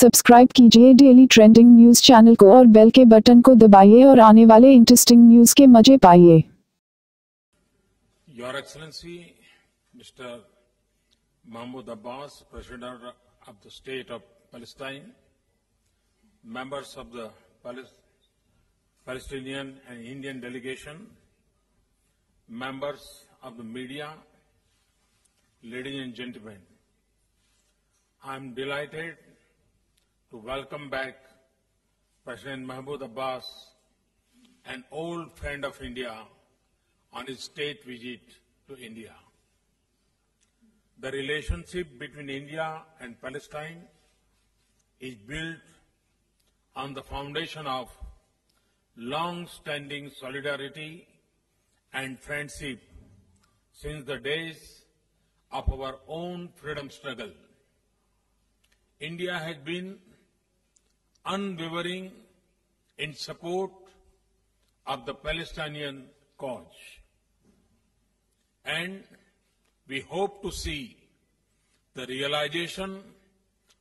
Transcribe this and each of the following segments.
Subscribe कीजिए daily trending news channel को और बेल के बटन को दबाइए और आने वाले इंटरेस्टिंग न्यूज के मजे पाइए। Your Excellency, Mr. Mahmoud Abbas, President of the State of Palestine, members of the Palestinian and Indian delegation, members of the media, ladies and gentlemen, I am delighted to welcome back President Mahmoud Abbas, an old friend of India, on his state visit to India. The relationship between India and Palestine is built on the foundation of long-standing solidarity and friendship since the days of our own freedom struggle. India has been unwavering in support of the Palestinian cause. And we hope to see the realization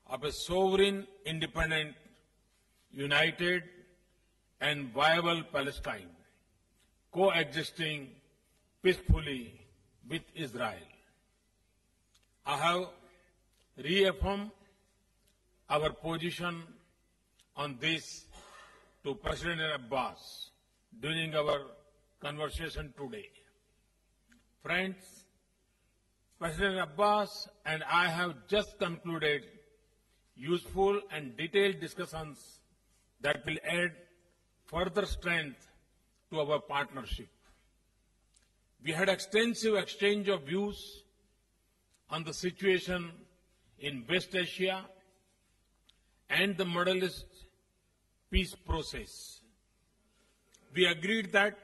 of a sovereign, independent, united and viable Palestine coexisting peacefully with Israel. I have reaffirmed our position on this to President Abbas during our conversation today. Friends, President Abbas and I have just concluded useful and detailed discussions that will add further strength to our partnership. We had extensive exchange of views on the situation in West Asia and the Middle East peace process. We agreed that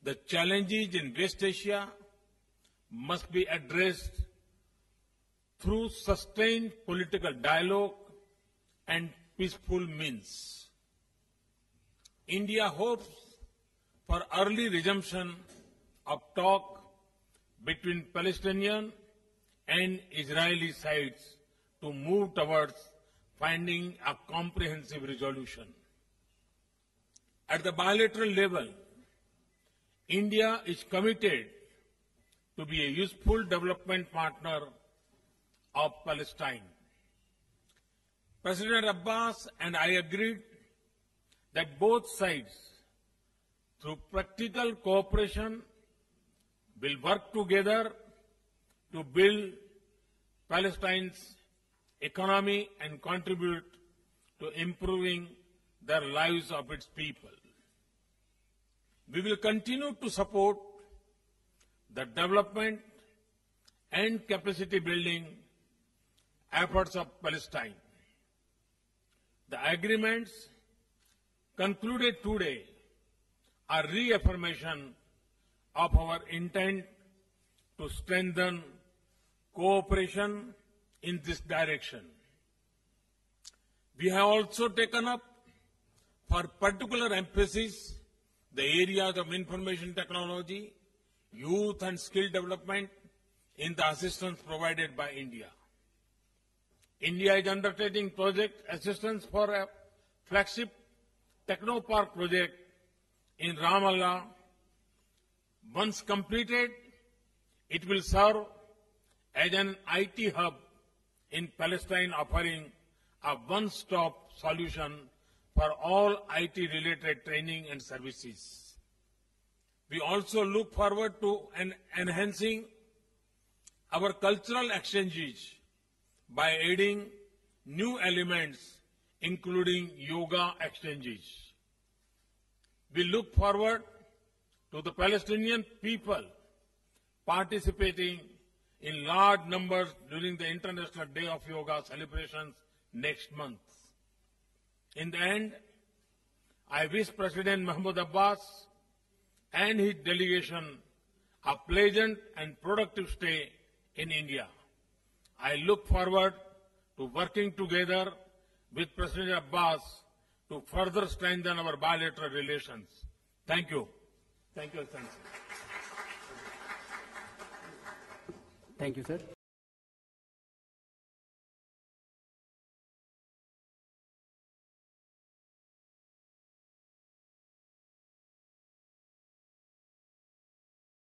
the challenges in West Asia must be addressed through sustained political dialogue and peaceful means. India hopes for early resumption of talk between Palestinian and Israeli sides to move towards finding a comprehensive resolution. At the bilateral level, India is committed to be a useful development partner of Palestine. President Abbas and I agreed that both sides, through practical cooperation, will work together to build Palestine's economy and contribute to improving the lives of its people. We will continue to support the development and capacity building efforts of Palestine. The agreements concluded today are reaffirmation of our intent to strengthen cooperation in this direction. We have also taken up for particular emphasis the areas of information technology, youth and skill development in the assistance provided by India. India is undertaking project assistance for a flagship Technopark project in Ramallah. Once completed, it will serve as an IT hub in Palestine, offering a one-stop solution for all IT-related training and services. We also look forward to enhancing our cultural exchanges by adding new elements, including yoga exchanges. We look forward to the Palestinian people participating in large numbers during the International Day of Yoga celebrations next month. In the end, I wish President Mahmoud Abbas and his delegation a pleasant and productive stay in India. I look forward to working together with President Abbas to further strengthen our bilateral relations. Thank you. Thank you, Excellency. Thank you, sir.